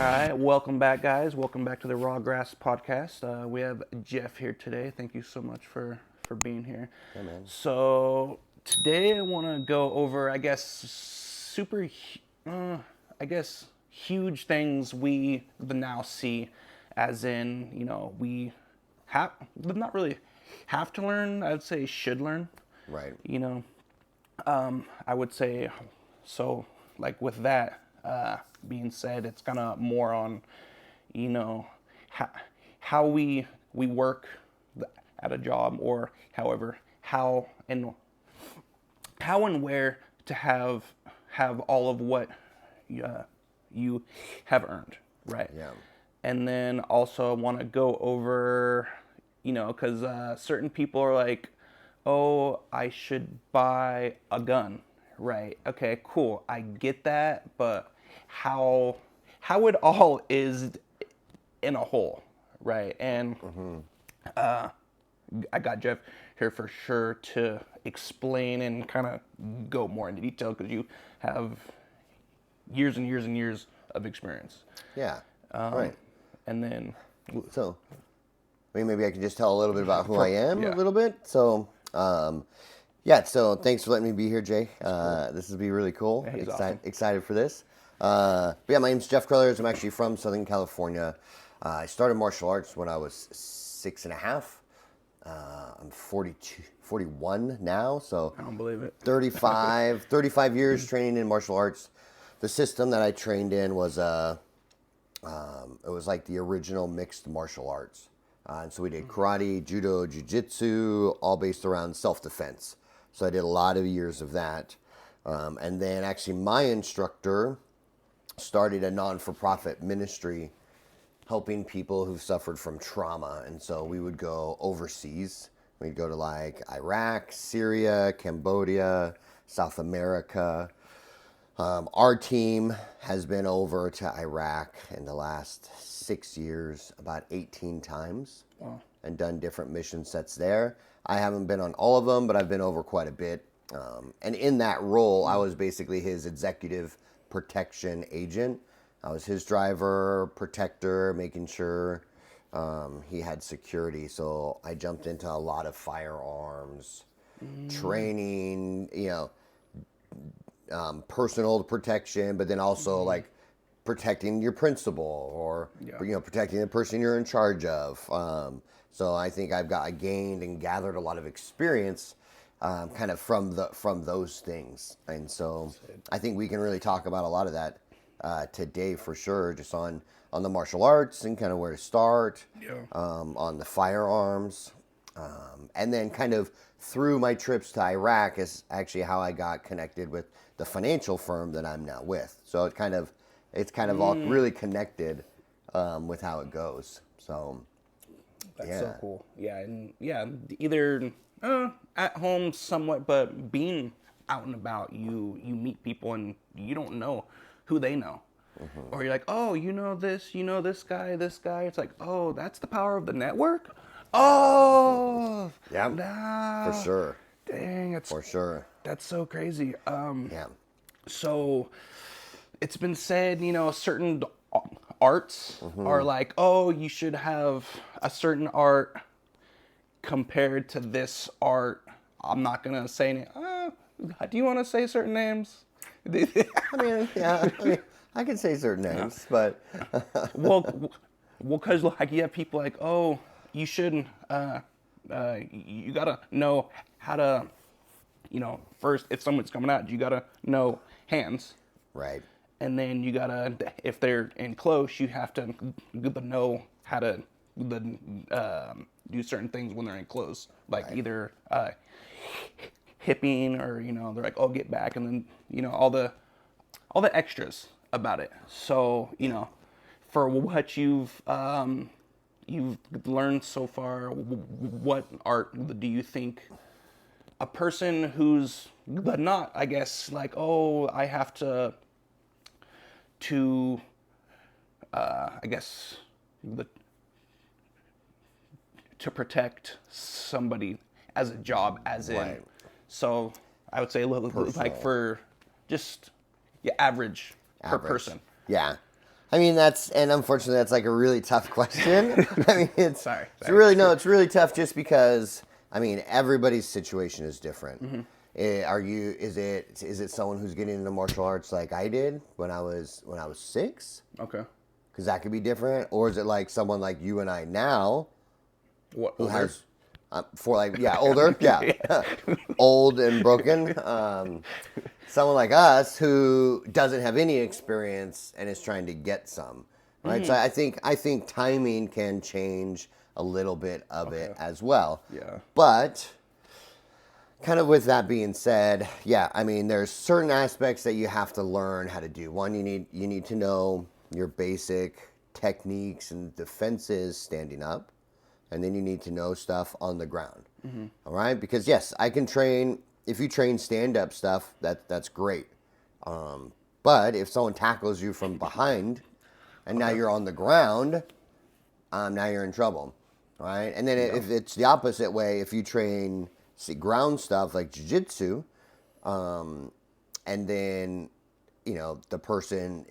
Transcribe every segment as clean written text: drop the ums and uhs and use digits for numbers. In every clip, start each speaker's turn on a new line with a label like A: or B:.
A: right, welcome back, guys. Welcome back to the Raw Grass podcast. We have Jeff here today. Thank you so much for being here.
B: Yeah, man.
A: So today I want to go over, I guess, huge things we now see, as in, we have not really have to learn. I'd say should learn.
B: Right.
A: I would say so. Like with that being said, it's kind of more on, how we work at a job, or however how and where to have all of what you have earned, right?
B: Yeah.
A: And then also want to go over, because certain people are like, oh, I should buy a gun, right? Okay, cool, I get that, but how it all is in a whole, right? And I got Jeff here for sure to explain and kind of go more into detail, because you have years and years and years of experience.
B: Yeah. Right.
A: And then,
B: So, maybe I can just tell a little bit about who I am a little bit. So, so thanks for letting me be here, Jay. This will be really cool.
A: Yeah, he's awesome.
B: Excited for this. But yeah, my name's Jeff Crothers. I'm actually from Southern California. I started martial arts when I was 6.5. I'm 41 now, so
A: I don't believe it.
B: 35 years training in martial arts. The system that I trained in was it was like the original mixed martial arts. And so we did karate, judo, jiu-jitsu, all based around self-defense. So I did a lot of years of that. And then actually my instructor started a non-for-profit ministry helping people who suffered from trauma. And so we would go overseas. We'd go to like Iraq, Syria, Cambodia, South America. Our team has been over to Iraq in the last 6 years about 18 times.
A: Wow.
B: And done different mission sets there. I haven't been on all of them, but I've been over quite a bit. And in that role, I was basically his executive protection agent. I was his driver, protector, making sure he had security. So I jumped into a lot of firearms, training, personal protection, but then also like protecting your principal, or protecting the person you're in charge of. So I think I gained and gathered a lot of experience kind of from those things. And so I think we can really talk about a lot of that today for sure, just on the martial arts and kind of where to start, on the firearms. And then kind of through my trips to Iraq is actually how I got connected with the financial firm that I'm now with. So it's kind of all really connected with how it goes. So
A: That's so cool. Yeah, and either at home somewhat, but being out and about, you meet people and you don't know who they know. Or you're like, oh, this guy. It's like, oh, that's the power of the network? Oh!
B: Yeah,
A: nah,
B: for sure.
A: Dang,
B: For sure.
A: That's so crazy.
B: Yeah.
A: So it's been said, certain arts are like, oh, you should have a certain art compared to this art. I'm not going to say any. Do you want to say certain names?
B: I can say certain names, but
A: well, because like you have people like, oh, you shouldn't. You gotta know how to, first if someone's coming at you, gotta know hands.
B: Right.
A: And then you gotta, if they're in close, you have to know how to do certain things when they're in close, like either hipping, or they're like, oh, get back, and then all the extras about it. So for what you've learned so far, what art do you think a person who's not, I guess, like, oh, I have to I guess to protect somebody as a job, as in, so I would say like for just average per person.
B: Yeah. I mean, unfortunately, that's like a really tough question. I mean, it's really tough just because, I mean, everybody's situation is different.
A: Mm-hmm.
B: Is it someone who's getting into martial arts like I did when I was 6?
A: Okay.
B: Because that could be different. Or is it like someone like you and I now,
A: What,
B: who
A: older?
B: has, older, yeah, old and broken. Someone like us who doesn't have any experience and is trying to get some, right? So I think timing can change a little bit of it as well.
A: Yeah.
B: But kind of with that being said, yeah, I mean, there's certain aspects that you have to learn how to do. One, you need to know your basic techniques and defenses standing up, and then you need to know stuff on the ground. Mm-hmm. All right? Because yes, I can train. If you train stand-up stuff, that's great. But if someone tackles you from behind, and now you're on the ground, now you're in trouble, right? And then if it's the opposite way, if you train ground stuff like Jiu-Jitsu, and then the person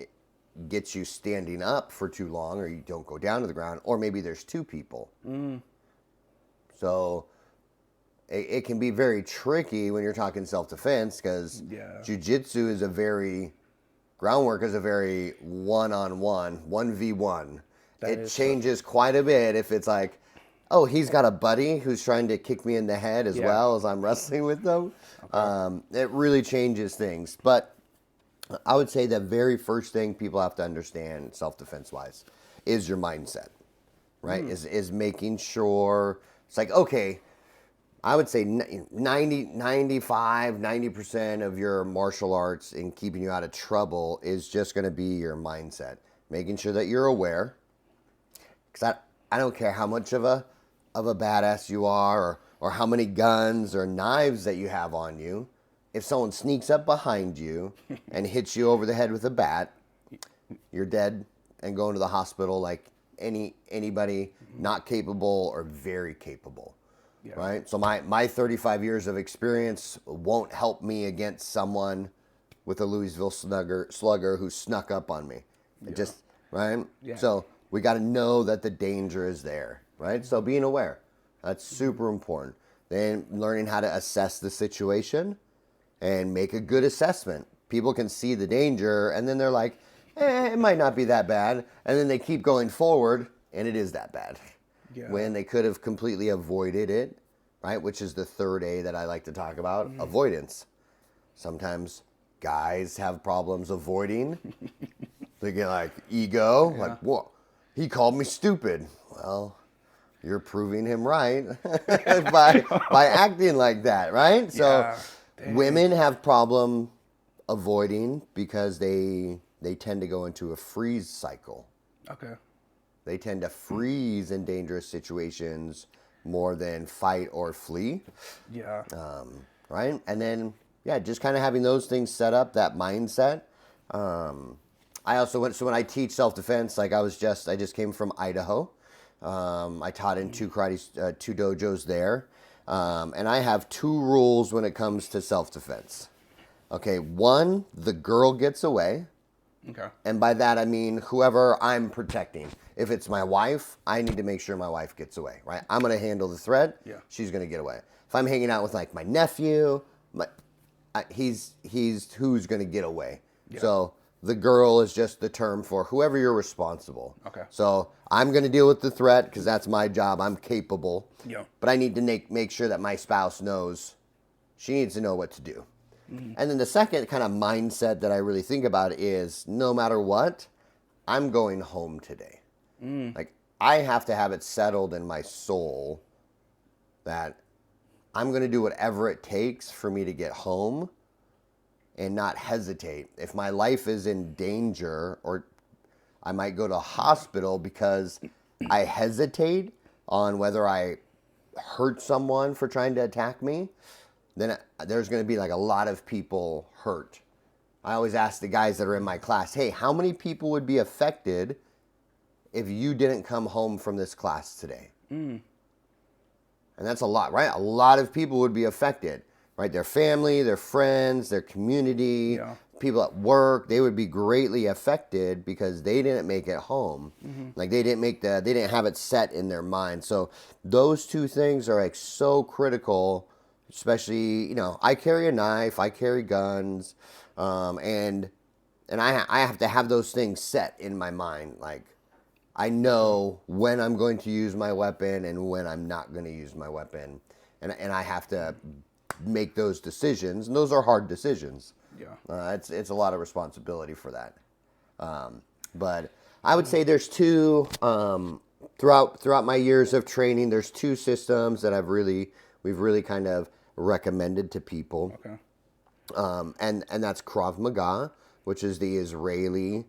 B: gets you standing up for too long, or you don't go down to the ground, or maybe there's two people. So it can be very tricky when you're talking self-defense, because Jiu-Jitsu groundwork is a very one-on-one, 1v1. It changes quite a bit if it's like, oh, he's got a buddy who's trying to kick me in the head as well as I'm wrestling with them. Okay. It really changes things. But I would say the very first thing people have to understand, self-defense-wise, is your mindset, right? Is making sure, it's like, okay, I would say 90% of your martial arts in keeping you out of trouble is just going to be your mindset. Making sure that you're aware. Because I don't care how much of a badass you are, or how many guns or knives that you have on you. If someone sneaks up behind you and hits you over the head with a bat, you're dead and going to the hospital like anybody not capable or very capable. Yeah. Right? So my 35 years of experience won't help me against someone with a Louisville slugger who snuck up on me. Right? Yeah. So we got to know that the danger is there, right? So being aware, that's super important. Then learning how to assess the situation and make a good assessment. People can see the danger, and then they're like, it might not be that bad. And then they keep going forward, and it is that bad. Yeah. When they could have completely avoided it, right? Which is the third A that I like to talk about, avoidance. Sometimes guys have problems avoiding. They get like ego, like, whoa, he called me stupid. Well, you're proving him right by acting like that, right? So women have problem avoiding because they tend to go into a freeze cycle. Okay. They tend to freeze in dangerous situations more than fight or flee. Yeah. Right? And then, just kind of having those things set up, that mindset. I also so when I teach self-defense, like I just came from Idaho. I taught in two dojos there. And I have 2 rules when it comes to self-defense. Okay, 1, the girl gets away. Okay. And by that, I mean whoever I'm protecting. If it's my wife, I need to make sure my wife gets away, right? I'm going to handle the threat. Yeah. She's going to get away. If I'm hanging out with like my nephew, he's who's going to get away. Yeah. So the girl is just the term for whoever you're responsible. Okay. So I'm going to deal with the threat because that's my job. I'm capable. Yeah. But I need to make sure that my spouse knows. She needs to know what to do. Mm-hmm. And then the second kind of mindset that I really think about is no matter what, I'm going home today. Like I have to have it settled in my soul that I'm going to do whatever it takes for me to get home and not hesitate. If my life is in danger, or I might go to a hospital because I hesitate on whether I hurt someone for trying to attack me, then there's going to be like a lot of people hurt. I always ask the guys that are in my class, hey, how many people would be affected if you didn't come home from this class today? And that's a lot, right? A lot of people would be affected, right? Their family, their friends, their community, people at work, they would be greatly affected because they didn't make it home. Like they didn't have it set in their mind. So those two things are like so critical, especially, you know, I carry a knife, I carry guns, and I have to have those things set in my mind. Like I know when I'm going to use my weapon and when I'm not going to use my weapon. And I have to make those decisions, and those are hard decisions. Yeah, it's a lot of responsibility for that. But I would say there's two throughout my years of training. There's two systems that we've really kind of recommended to people.
A: Okay.
B: And that's Krav Maga, which is the Israeli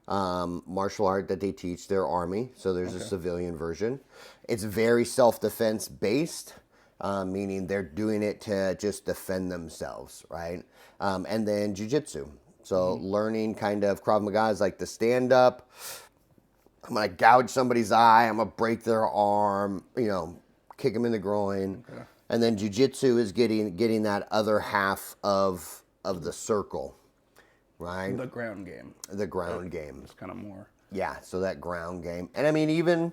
B: martial art that they teach their army. So there's a civilian version. It's very self-defense based. Meaning they're doing it to just defend themselves, right? And then Jiu-Jitsu. So learning kind of Krav Maga is like the stand-up. I'm going to gouge somebody's eye. I'm going to break their arm, you know, kick them in the groin. Okay. And then Jiu-Jitsu is getting that other half of the circle, right?
A: The ground game.
B: The ground game.
A: It's kind of more.
B: Yeah, so that ground game. And I mean, even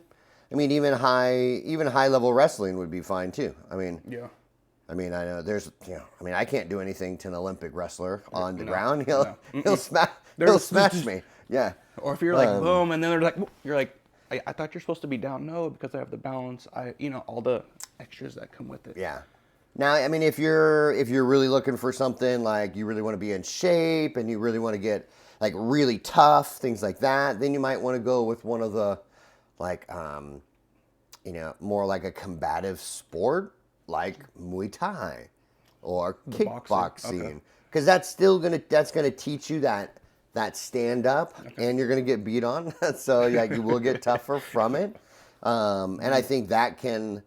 B: high level wrestling would be fine too. I mean, I know there's, you know, I mean, I can't do anything to an Olympic wrestler on the ground. He'll smash me. Yeah.
A: Or if you're like boom, and then they're like, you're like, I thought you're supposed to be down. No, because I have the balance. You know, all the extras that come with it.
B: Yeah. Now, I mean, if you're really looking for something like you really want to be in shape and you really want to get like really tough, things like that, then you might want to go with one of the like, you know, more like a combative sport like Muay Thai or kickboxing, because that's gonna teach you that stand up, and you're gonna get beat on, so yeah, you will get tougher from it, and I think that can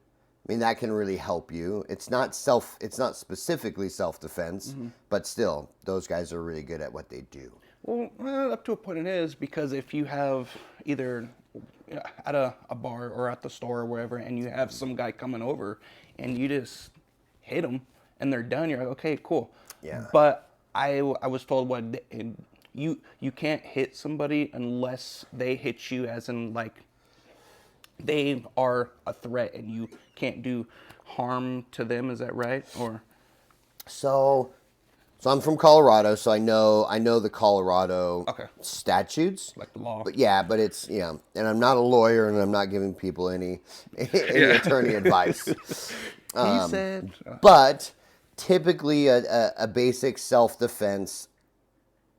B: really help you. It's not specifically self-defense, but still, those guys are really good at what they do.
A: Well, up to a point it is, because if you have either at a bar or at the store or wherever, and you have some guy coming over and you just hit them and they're done, you're like, okay, cool.
B: Yeah.
A: But I was told you can't hit somebody unless they hit you, as in like they are a threat and you can't do harm to them. Is that right? Or
B: so I'm from Colorado, so I know the Colorado statutes,
A: like the law.
B: But it's, you know, and I'm not a lawyer, and I'm not giving people any attorney advice.
A: He said,
B: but typically a basic self-defense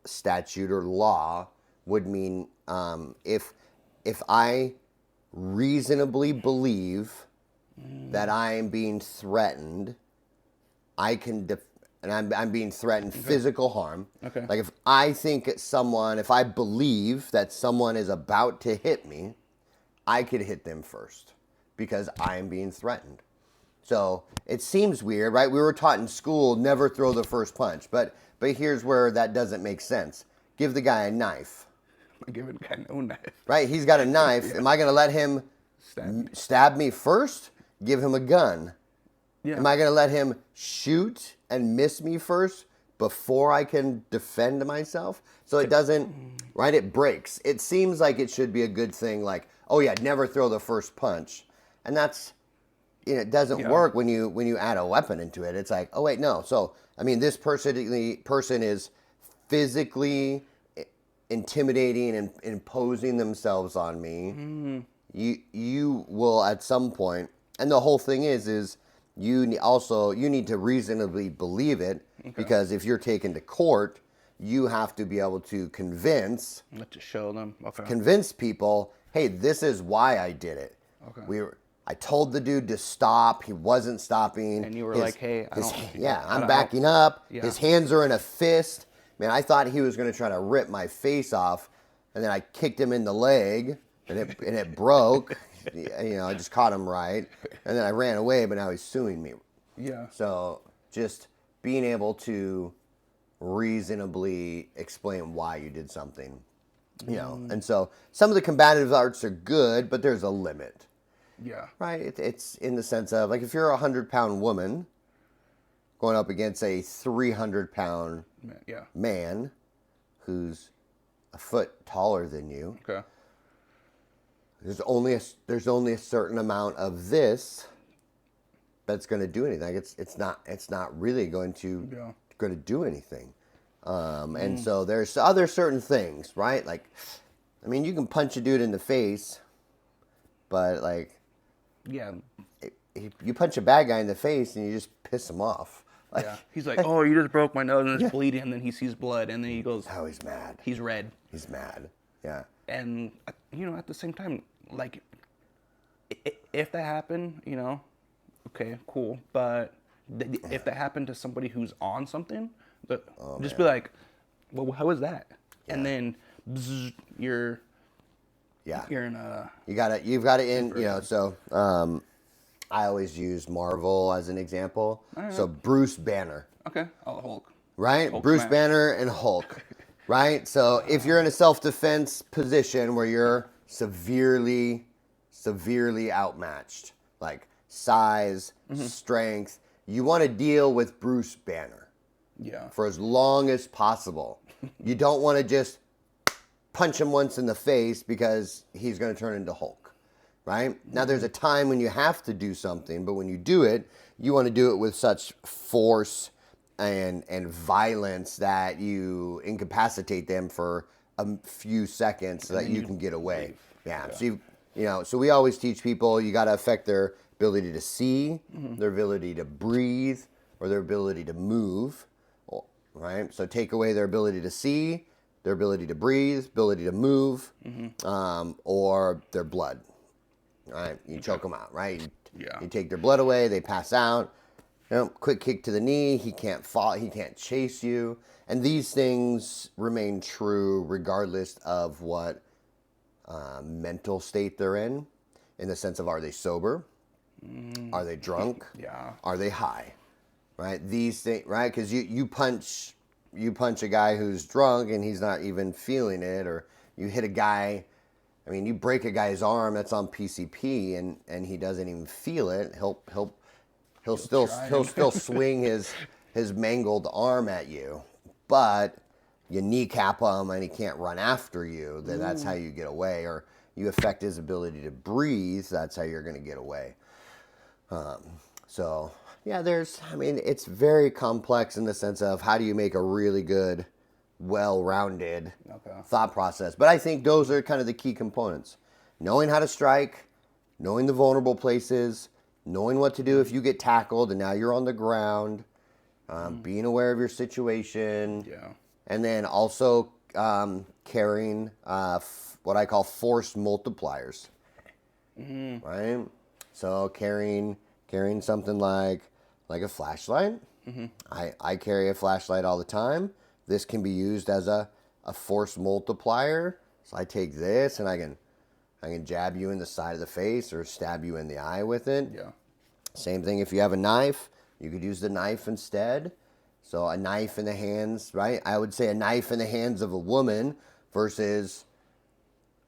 B: statute or law would mean if I reasonably believe that I am being threatened, I can and I'm being threatened physical harm. Okay. Like if I believe that someone is about to hit me, I could hit them first because I am being threatened. So it seems weird, right? We were taught in school, never throw the first punch. But here's where that doesn't make sense. Give the guy a knife.
A: I'm giving the guy no knife.
B: Right? He's got a knife. Am I going to let him stab me first? Give him a gun. Yeah. Am I going to let him shoot and miss me first before I can defend myself? So it doesn't, right? It breaks. It seems like it should be a good thing, like, oh yeah, never throw the first punch. And that's, you know, it doesn't work when you add a weapon into it. It's like, oh wait, no. So, I mean, this person is physically intimidating and imposing themselves on me. You will at some point, and the whole thing is you need to reasonably believe it, because if you're taken to court, you have to be able to convince people, hey, this is why I did it. I told the dude to stop. He wasn't stopping.
A: And you were like, hey,
B: I'm backing up. Yeah. His hands are in a fist. Man, I thought he was going to try to rip my face off, and then I kicked him in the leg, and it broke. You know, I just caught him right, and then I ran away, but now he's suing me.
A: Yeah.
B: So just being able to reasonably explain why you did something, you know. And so some of the combative arts are good, but there's a limit.
A: Yeah.
B: Right? It's in the sense of, like, if you're a 100-pound woman going up against a 300-pound man, who's a foot taller than you.
A: Okay.
B: There's only a certain amount of this that's going to do anything. It's not really going to do anything. And so there's other certain things, right? Like, I mean, you can punch a dude in the face, but like,
A: yeah,
B: you punch a bad guy in the face and you just piss him off. Like,
A: yeah. He's like, oh, you just broke my nose and it's bleeding, and then he sees blood, and then he goes,
B: oh, he's mad.
A: He's red.
B: He's mad. Yeah.
A: And at the same time, like, if that happened, okay, cool. But if that happened to somebody who's on something, just be like, well, how is that? Yeah. And then you're in a... You've
B: got to so I always use Marvel as an example. So Bruce Banner.
A: Okay. Oh, Hulk.
B: Right?
A: Hulk
B: Bruce
A: smash.
B: Banner and Hulk. Right? So if you're in a self-defense position where you're severely outmatched, like size, strength, you want to deal with Bruce Banner.
A: Yeah.
B: For as long as possible. You don't want to just punch him once in the face because he's going to turn into Hulk, right? Now, there's a time when you have to do something, but when you do it, you want to do it with such force and violence that you incapacitate them for a few seconds so that you can get away. Yeah. So we always teach people you got to affect their ability to see, their ability to breathe, or their ability to move, right? So take away their ability to see, their ability to breathe, ability to move, or their blood, right? You choke them out, right? You take their blood away, they pass out. Quick kick to the knee, he can't fall, he can't chase you. And these things remain true regardless of what mental state they're in the sense of, are they sober? Are they drunk?
A: Yeah.
B: Are they high? Right? These things, right? Because you punch a guy who's drunk and he's not even feeling it, or you hit a guy, I mean, you break a guy's arm that's on PCP and he doesn't even feel it. He'll still swing his mangled arm at you, but you kneecap him and he can't run after you. Then that's how you get away, or you affect his ability to breathe. That's how you're going to get away. So yeah, it's very complex in the sense of how do you make a really good, well-rounded thought process. But I think those are kind of the key components. Knowing how to strike, knowing the vulnerable places, knowing what to do if you get tackled and now you're on the ground, being aware of your situation, and then also carrying what I call force multipliers, right? So carrying something like a flashlight. I carry a flashlight all the time. This can be used as a force multiplier. So I take this and I can jab you in the side of the face or stab you in the eye with it.
A: Yeah.
B: Same thing if you have a knife, you could use the knife instead. So a knife in the hands, right? I would say a knife in the hands of a woman versus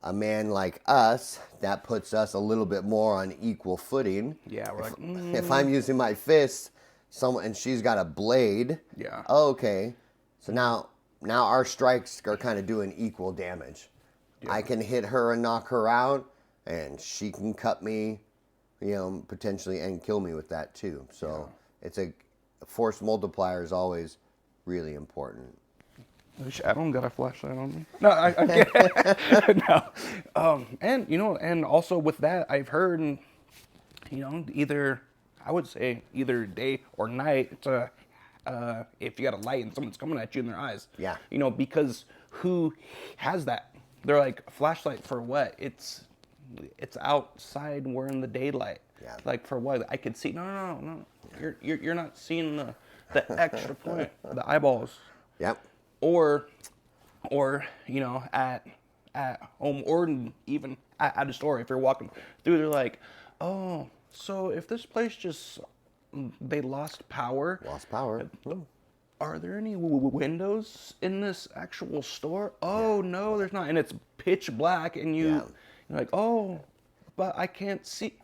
B: a man like us, that puts us a little bit more on equal footing.
A: Yeah, we're
B: if I'm using my fist, and she's got a blade.
A: Yeah.
B: Okay. So now our strikes are kind of doing equal damage. Yeah. I can hit her and knock her out, and she can cut me, potentially, and kill me with that too. So it's a force multiplier is always really important.
A: I don't got a flashlight on me. No, I can't. No. And also with that, I've heard, I would say either day or night, if you got a light and someone's coming at you in their eyes.
B: Yeah.
A: Because who has that? They're like, flashlight for what? It's outside. We're in the daylight.
B: Yeah.
A: Like for what? I could see. No. You're not seeing the extra point, the eyeballs.
B: Yep.
A: Or at home, or even at a store, if you're walking through, they're like, oh, so if this place they lost power. Are there any windows in this actual store? Oh, no, there's not. And it's pitch black, and you're like, oh, but I can't see.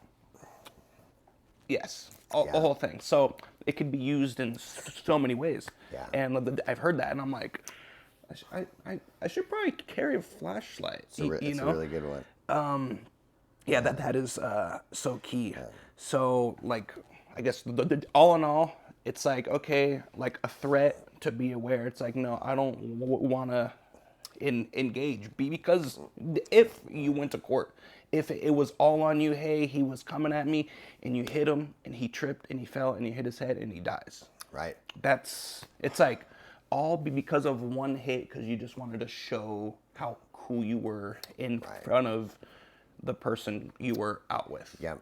A: Yes, the whole thing. So it could be used in so many ways.
B: Yeah.
A: And I've heard that, and I'm like, I should probably carry a flashlight.
B: It's a really good one.
A: Yeah, that is so key. So like, I guess all in all, it's like, okay, like a threat to be aware. It's like, no, I don't want to engage. Because if you went to court, if it was all on you, hey, he was coming at me and you hit him and he tripped and he fell and you hit his head and he dies.
B: Right.
A: It's like all because of one hit because you just wanted to show how cool you were in front of the person you were out with.
B: Yeah.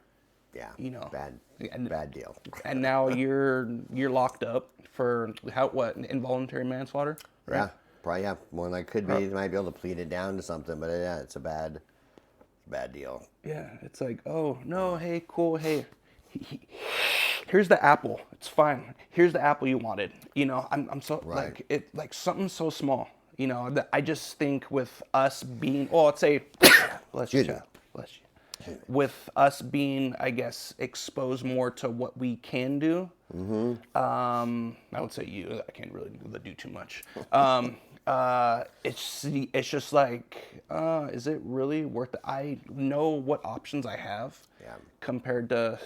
B: Yeah.
A: You know.
B: Bad deal.
A: And now you're locked up for involuntary manslaughter? Right?
B: Yeah. Probably, yeah. More than I could be. They might be able to plead it down to something, but yeah, it's a bad deal.
A: Yeah. It's like, oh, no, hey, cool, hey. Here's the apple. It's fine. Here's the apple you wanted. You know, I'm so like something so small. You know, that I just think with us being, let's say, bless you. With us being, I guess, exposed more to what we can do. I would say you. I can't really do too much. It's just like, is it really worth it? I know what options I have compared to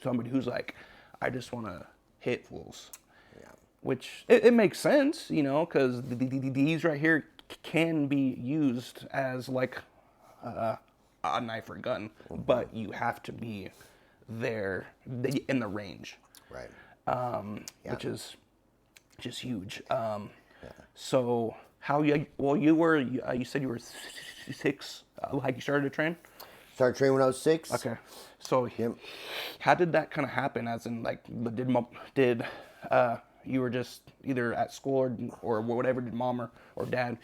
A: somebody who's like, I just want to hit fools. Yeah. Which it makes sense, you know, because these right here can be used as like a knife or gun, but you have to be there in the range.
B: Right.
A: Which is just huge. So how you said you were 6, like you started to train?
B: Started training when I was 6.
A: Okay. So how did that kind of happen? As in, like, did you were just either at school or whatever, did mom or dad,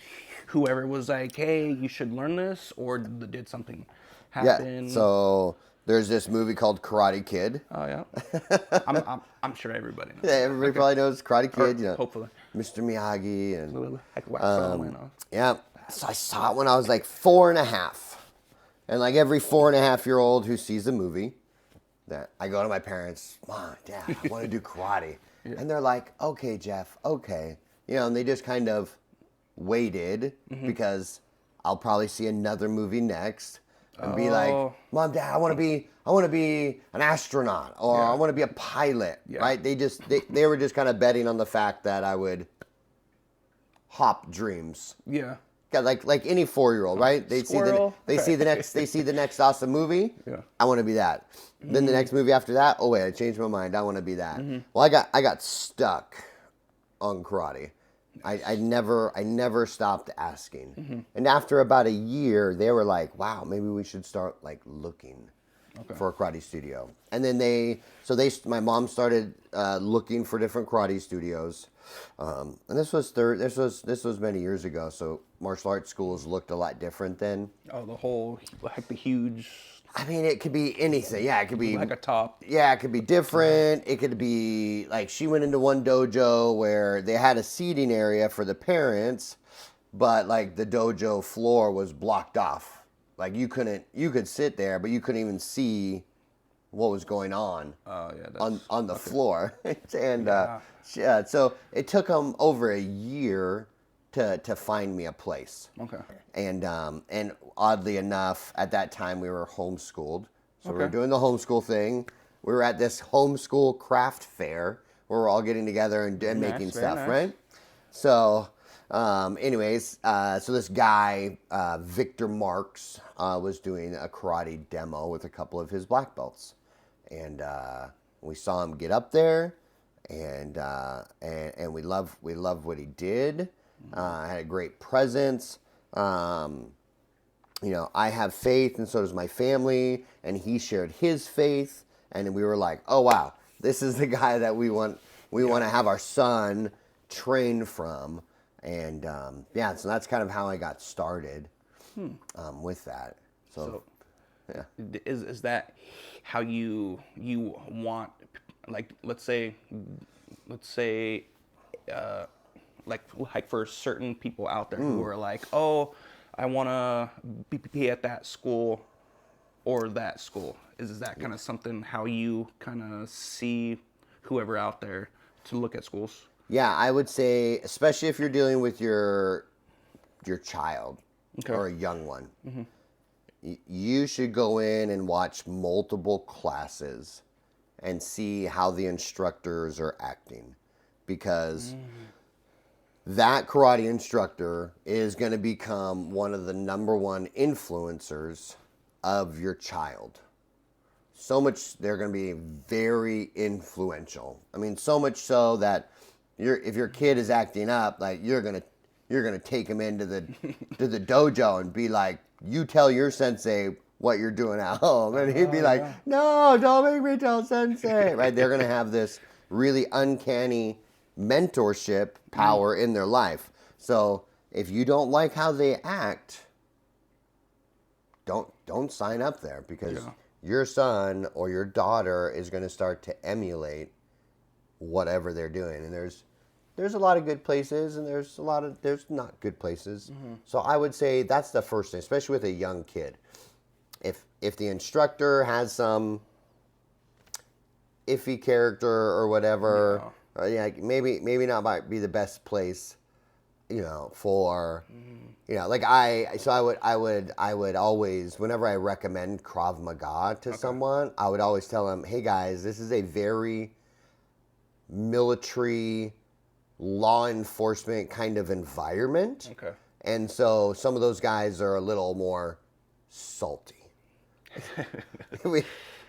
A: whoever was like, hey, you should learn this, or did something happen?
B: Yeah. So there's this movie called Karate Kid.
A: Oh yeah. I'm sure everybody knows.
B: Yeah, everybody probably knows Karate Kid. You know,
A: hopefully.
B: Mr. Miyagi and
A: and
B: yeah. So I saw it when I was like 4.5. And like every 4.5-year-old who sees the movie, that I go to my parents, Mom, Dad, I want to do karate. And they're like, okay, Jeff, okay. You know, and they just kind of waited because I'll probably see another movie next and be like, Mom, Dad, I want to be an astronaut, or I want to be a pilot, right? They were just kind of betting on the fact that I would hop dreams.
A: Yeah.
B: Like any 4-year-old, right? They see the next awesome movie.
A: Yeah.
B: I want to be that. Then the next movie after that, oh wait, I changed my mind. I want to be that. Well, I got stuck on karate. I never stopped asking. And after about a year, they were like, "Wow, maybe we should start like looking for a karate studio." And then my mom started looking for different karate studios. And this was many years ago, so martial arts schools looked a lot different then.
A: Oh, the huge.
B: I mean, it could be anything. Yeah, it could be
A: like a top.
B: Yeah, it could be different. It could be like she went into one dojo where they had a seating area for the parents, but like the dojo floor was blocked off. Like you could sit there, but you couldn't even see what was going on on the floor. And so it took them over a year to find me a place.
A: Okay.
B: And oddly enough, at that time we were homeschooled. So we were doing the homeschool thing. We were at this homeschool craft fair where we're all getting together and making stuff, right? So anyways, so this guy, Victor Marks, was doing a karate demo with a couple of his black belts. And we saw him get up there, and we loved what he did. Had a great presence. You know, I have faith, and so does my family. And he shared his faith, and we were like, "Oh wow, this is the guy that we want to have our son train from." And so that's kind of how I got started with that. So yeah,
A: is that how you want, like, let's say like for certain people out there who are like, oh, I want to be at that school or that school. Is that kind of something how you kind of see whoever out there to look at schools?
B: Yeah, I would say, especially if you're dealing with your child or a young one, you should go in and watch multiple classes and see how the instructors are acting, because that karate instructor is going to become one of the number one influencers of your child. So much, they're going to be very influential. I mean, so much so that if your kid is acting up, like you're gonna take him into the to the dojo and be like, you tell your sensei what you're doing at home, and he'd be like, no, don't make me tell sensei. Right? They're gonna have this really uncanny mentorship power in their life. So if you don't like how they act, don't sign up there, because your son or your daughter is going to start to emulate whatever they're doing. And there's a lot of good places, and there's not good places. So I would say that's the first thing, especially with a young kid. If the instructor has some iffy character or whatever, maybe not might be the best place, for, like I would always, whenever I recommend Krav Maga to someone, I would always tell them, hey guys, this is a very military law enforcement kind of environment.
A: Okay.
B: And so some of those guys are a little more salty.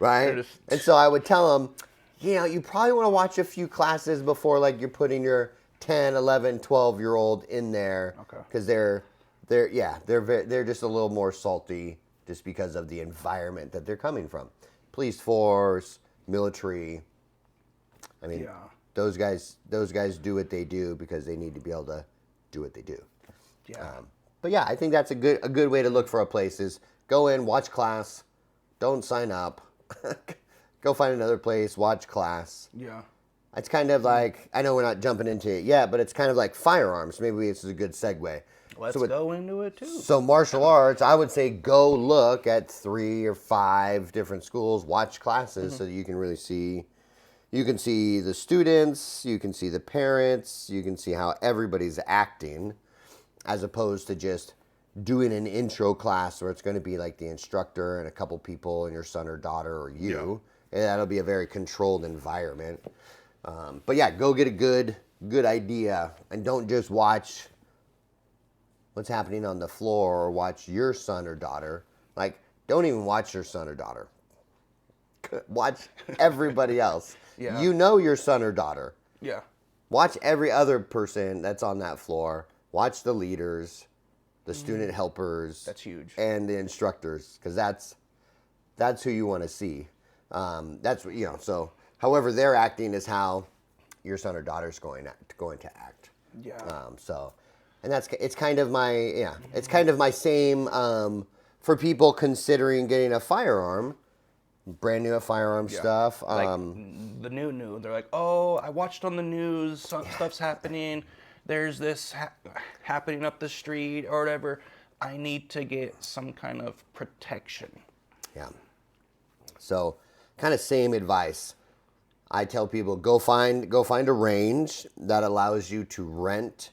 B: Right? And so I would tell them, you probably want to watch a few classes before, like, you're putting your 10, 11, 12-year-old in there. Okay. Because they're just a little more salty just because of the environment that they're coming from. Police force, military. I mean, those guys do what they do because they need to be able to do what they do. Yeah. But yeah, I think that's a good way to look for a place is go in, watch class, don't sign up. Go find another place, watch class. Yeah. It's kind of like, I know we're not jumping into it yet, but it's kind of like firearms. Maybe this is a good segue.
A: Let's go into it too.
B: So martial arts, I would say go look at 3 or 5 different schools, watch classes so that you can really see. You can see the students, you can see the parents, you can see how everybody's acting, as opposed to just doing an intro class where it's going to be like the instructor and a couple people and your son or daughter or you. And that'll be a very controlled environment. But yeah, go get a good idea, and don't just watch what's happening on the floor or watch your son or daughter. Like, don't even watch your son or daughter. Watch everybody else. Yeah. You know your son or daughter. Yeah. Watch every other person that's on that floor. Watch the leaders, the student helpers.
A: That's huge.
B: And the instructors, because that's who you want to see. That's what, so however they're acting is how your son or daughter's going to act. Yeah. And it's kind of my same for people considering getting a firearm. Brand new firearm stuff.
A: Like the new. They're like, oh, I watched on the news, stuff's happening. There's this happening up the street or whatever. I need to get some kind of protection.
B: Yeah. So, kind of same advice. I tell people go find a range that allows you to rent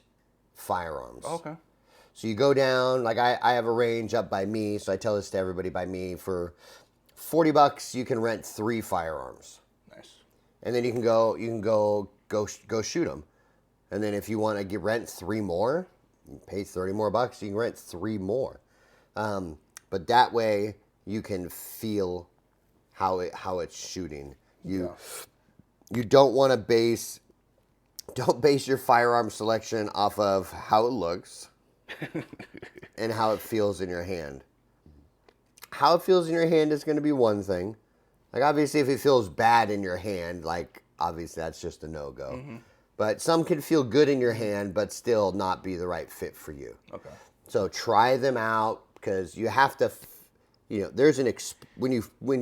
B: firearms. Okay. So you go down, like I have a range up by me, so I tell this to everybody by me, for $40 you can rent 3 firearms. Nice. And then you can go shoot them. And then if you want to rent 3 more, you pay $30 more bucks, you can rent 3 more. But that way you can feel how it's shooting. You don't want to base your firearm selection off of how it looks and how it feels in your hand. How it feels in your hand is going to be one thing. Like, obviously, if it feels bad in your hand, like, obviously that's just a no-go. Mm-hmm. But some can feel good in your hand, but still not be the right fit for you. Okay. So try them out, because you have to, there's when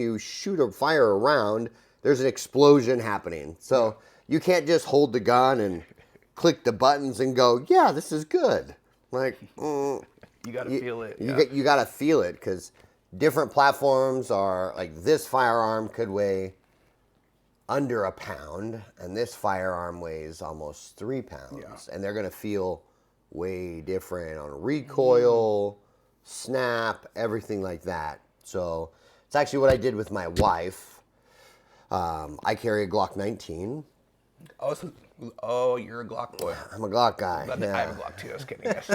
B: you shoot or fire a round, there's an explosion happening. So you can't just hold the gun and click the buttons and go, yeah, this is good. Like,
A: you got to feel it.
B: You got to feel it, because different platforms are, like, this firearm could weigh under a pound, and this firearm weighs almost 3 pounds, and they're gonna feel way different on recoil, snap, everything like that. So it's actually what I did with my wife. I carry a Glock 19.
A: Oh, you're a Glock boy.
B: I'm a Glock guy.
A: I have a Glock too. I was kidding. Yes.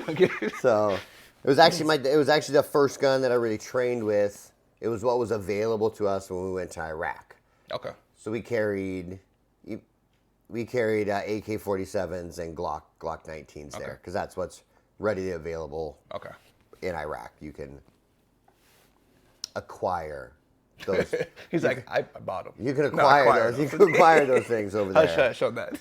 A: Okay.
B: So it was actually the first gun that I really trained with. It was what was available to us when we went to Iraq.
A: Okay.
B: So we carried AK-47s and Glock 19s there, because that's what's readily available.
A: Okay.
B: In Iraq, you can acquire those.
A: He's like, I bought them.
B: You can acquire those. You can acquire those things over there.
A: I showed that.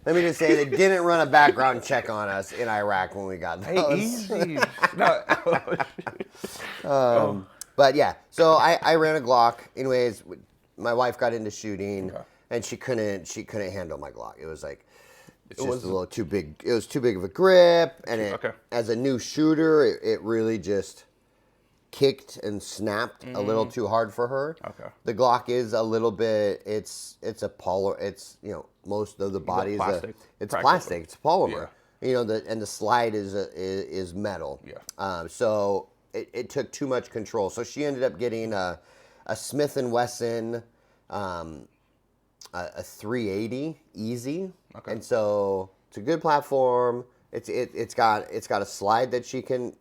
B: Let me just say, they didn't run a background check on us in Iraq when we got those.
A: Hey, easy. No.
B: But yeah, so I ran a Glock. Anyways, my wife got into shooting, and she couldn't handle my Glock. It was like, it was a little too big. It was too big of a grip, and as a new shooter, it really just kicked and snapped a little too hard for her. Okay. The Glock is a little bit. It's a polymer. It's, most of the body is plastic. It's plastic. It's polymer. Yeah. And the slide is metal. Yeah. So it took too much control. So she ended up getting a Smith & Wesson, a 380 Easy. Okay. And so it's a good platform. It's got a slide that she can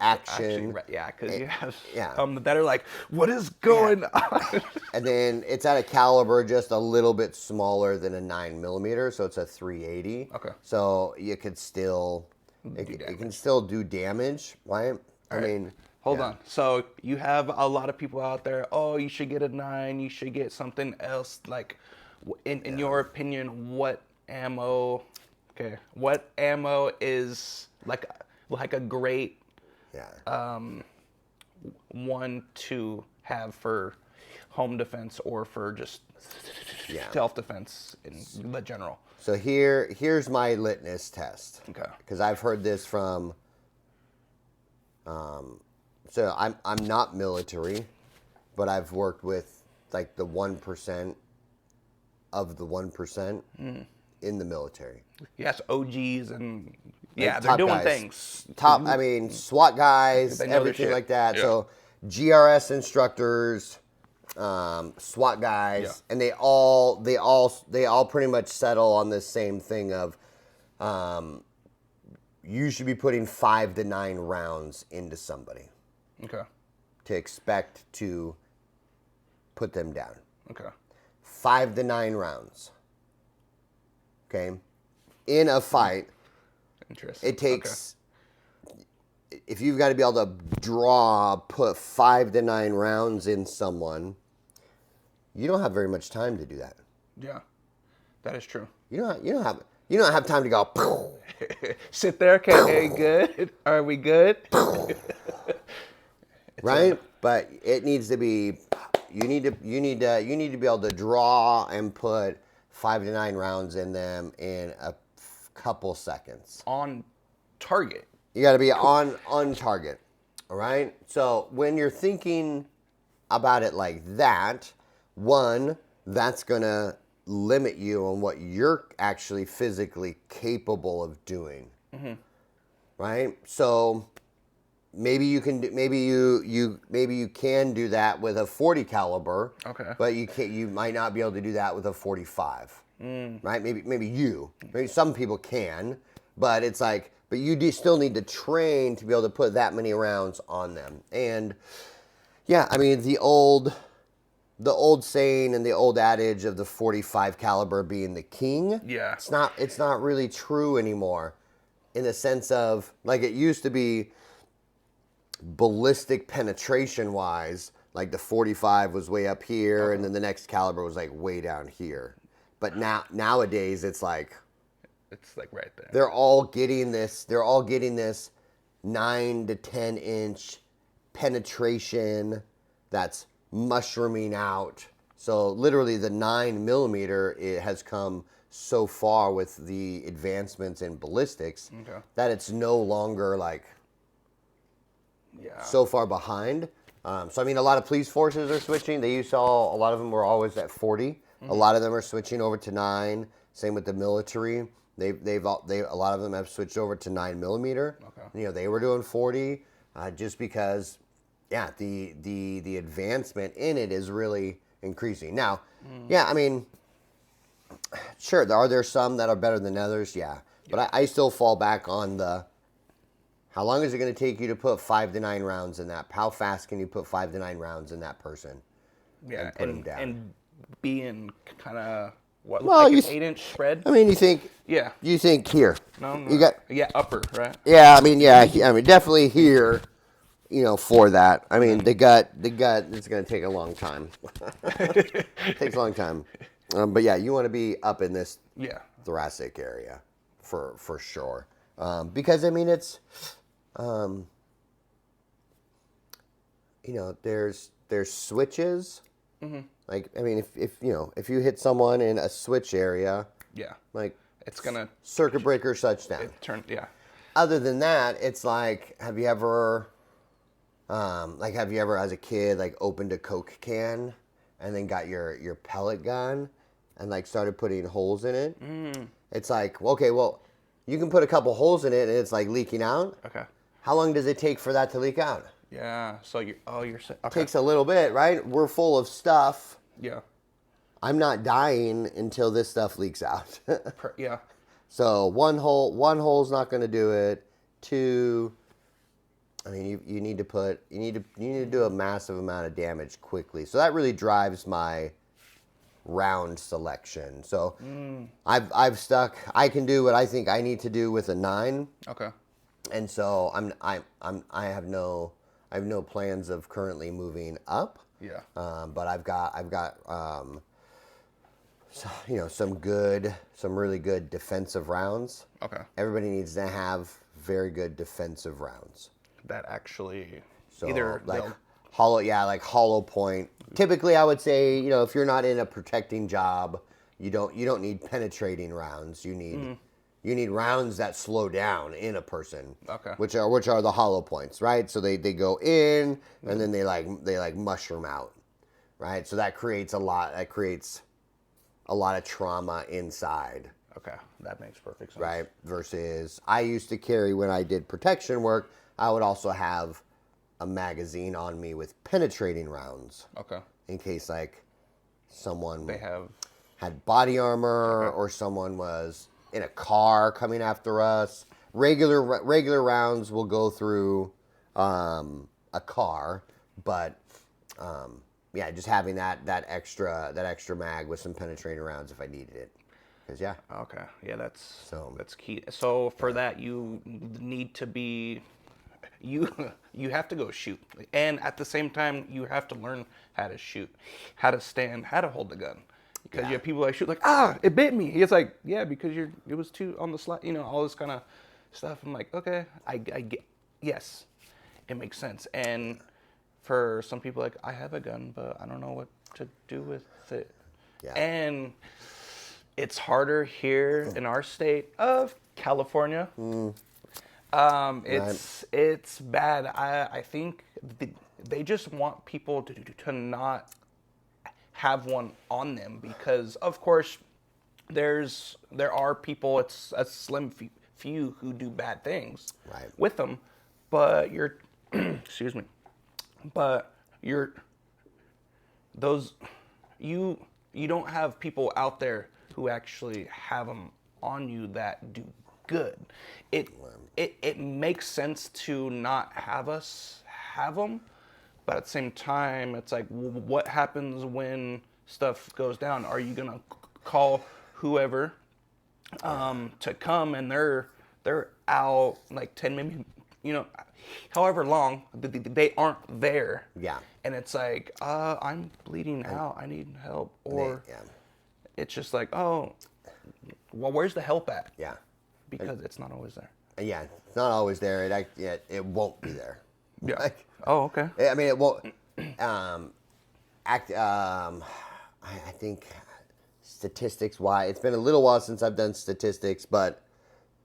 B: action.
A: Because you have some that are like, what is going on?
B: And then it's at a caliber just a little bit smaller than a 9mm, so it's a 380. Okay. So you could still, it can still do damage, right?
A: Hold on. So you have a lot of people out there, oh, you should get a 9, you should get something else. Like, in your opinion, what ammo is like a great one to have for home defense or for just self-defense in the general?
B: So here's my litmus test.
A: Okay.
B: Because I've heard this from, so I'm not military, but I've worked with like the 1% of the 1% in the military.
A: Yes, OGs and they're doing
B: guys.
A: Things.
B: SWAT guys, everything like that. Yeah. So GRS instructors, SWAT guys, and they all pretty much settle on this same thing of, you should be putting 5 to 9 rounds into somebody. Okay. To expect to put them down. Okay. 5 to 9 rounds. Okay. In a fight, interesting. It takes, if you've got to be able to put 5 to 9 rounds in someone, you don't have very much time to do that.
A: Yeah, that is true.
B: You don't have time to go.
A: Sit there. Okay, good. Are we good?
B: Right, but it needs to be. You need to be able to draw and put 5 to 9 rounds in them in a couple seconds.
A: On target.
B: You got to be on target. All right. So when you're thinking about it like that, one, that's gonna limit you on what you're actually physically capable of doing. Mm-hmm. Right. So maybe you can do that with a 40 caliber. Okay. But you might not be able to do that with a 45. Right? Maybe some people can, but it's like, but you still need to train to be able to put that many rounds on them. And yeah, the old saying and the old adage of the 45 caliber being the king. Yeah. It's not really true anymore, in the sense of, like, it used to be ballistic penetration wise, like the 45 was way up here, and then the next caliber was like way down here. But nowadays it's like
A: right there.
B: They're all getting this 9 to 10 inch penetration that's mushrooming out. So literally the 9mm, it has come so far with the advancements in ballistics that it's no longer like so far behind. So I mean, a lot of police forces are switching. They used to a lot of them were always at 40. A lot of them are switching over to 9. Same with the military. A lot of them have switched over to 9mm. Okay. They were doing 40, just because, yeah, the advancement in it is really increasing. Now, yeah, I mean, sure, are there some that are better than others? Yeah, but I still fall back on how long is it going to take you to put 5 to 9 rounds in that? How fast can you put 5 to 9 rounds in that person?
A: Yeah,
B: and put them down.
A: And being kind of like an 8-inch spread.
B: I mean, you think.
A: Yeah.
B: You think here.
A: No.
B: You got.
A: Yeah, upper, right?
B: Yeah, I mean, definitely here. For that. I mean, the gut. It's going to take a long time. It takes a long time. But yeah, you want to be up in this thoracic area, for sure. Because I mean, it's. There's switches. Mm-hmm. Like, I mean, if you hit someone in a switch area, like,
A: it's gonna
B: circuit breaker shuts down. Other than that, it's like, have you ever as a kid, like, opened a Coke can and then got your pellet gun and, like, started putting holes in it? It's like, okay, well, you can put a couple holes in it and it's like leaking out.
A: Okay.
B: How long does it take for that to leak out?
A: Yeah. So you're saying, okay.
B: It takes a little bit, right? We're full of stuff.
A: Yeah.
B: I'm not dying until this stuff leaks out.
A: Yeah.
B: So one hole's not going to do it. 2, I mean, you need to do a massive amount of damage quickly. So that really drives my round selection. So I've stuck. I can do what I think I need to do with a 9.
A: Okay.
B: And so I have no plans of currently moving up.
A: Yeah.
B: But I've got some really good defensive rounds.
A: Okay.
B: Everybody needs to have very good defensive rounds.
A: That actually
B: either like hollow point. Typically, I would say, if you're not in a protecting job, you don't need penetrating rounds. You need rounds that slow down in a person.
A: Okay.
B: Which are the hollow points, right? So they go in and then they mushroom out, right? So that creates a lot of trauma inside.
A: Okay, that makes perfect sense.
B: Right? Versus I used to carry, when I did protection work, I would also have a magazine on me with penetrating rounds.
A: Okay.
B: In case, like, someone had body armor, or someone was in a car coming after us. Regular rounds will go through a car, but just having that extra mag with some penetrating rounds if I needed it.
A: Okay. Yeah, that's key. So for that, you need to be, you have to go shoot, and at the same time, you have to learn how to shoot, how to stand, how to hold the gun. Because you have people that shoot like, it bit me. It's like, yeah, because it was too on the slide, all this kind of stuff. I'm like, okay, I get, yes, it makes sense. And for some people, like, I have a gun, but I don't know what to do with it. Yeah. And it's harder here in our state of California. It's bad. I think they just want people to not have one on them, because of course there are people, it's a slim few who do bad things with them, but you're excuse me, but you don't have people out there who actually have them on you that do good. It makes sense to not have us have them, but at the same time, it's like, what happens when stuff goes down? Are you gonna call whoever to come, and they're out like 10 maybe, however long they aren't there?
B: Yeah.
A: And it's like, I'm bleeding out, I need help, or it's just like, oh, well, where's the help at?
B: Yeah.
A: Because it's not always there.
B: Yeah, it's not always there. It won't be there.
A: Yeah. Like, oh, okay.
B: I mean, it won't. I think statistics-wise, it's been a little while since I've done statistics, but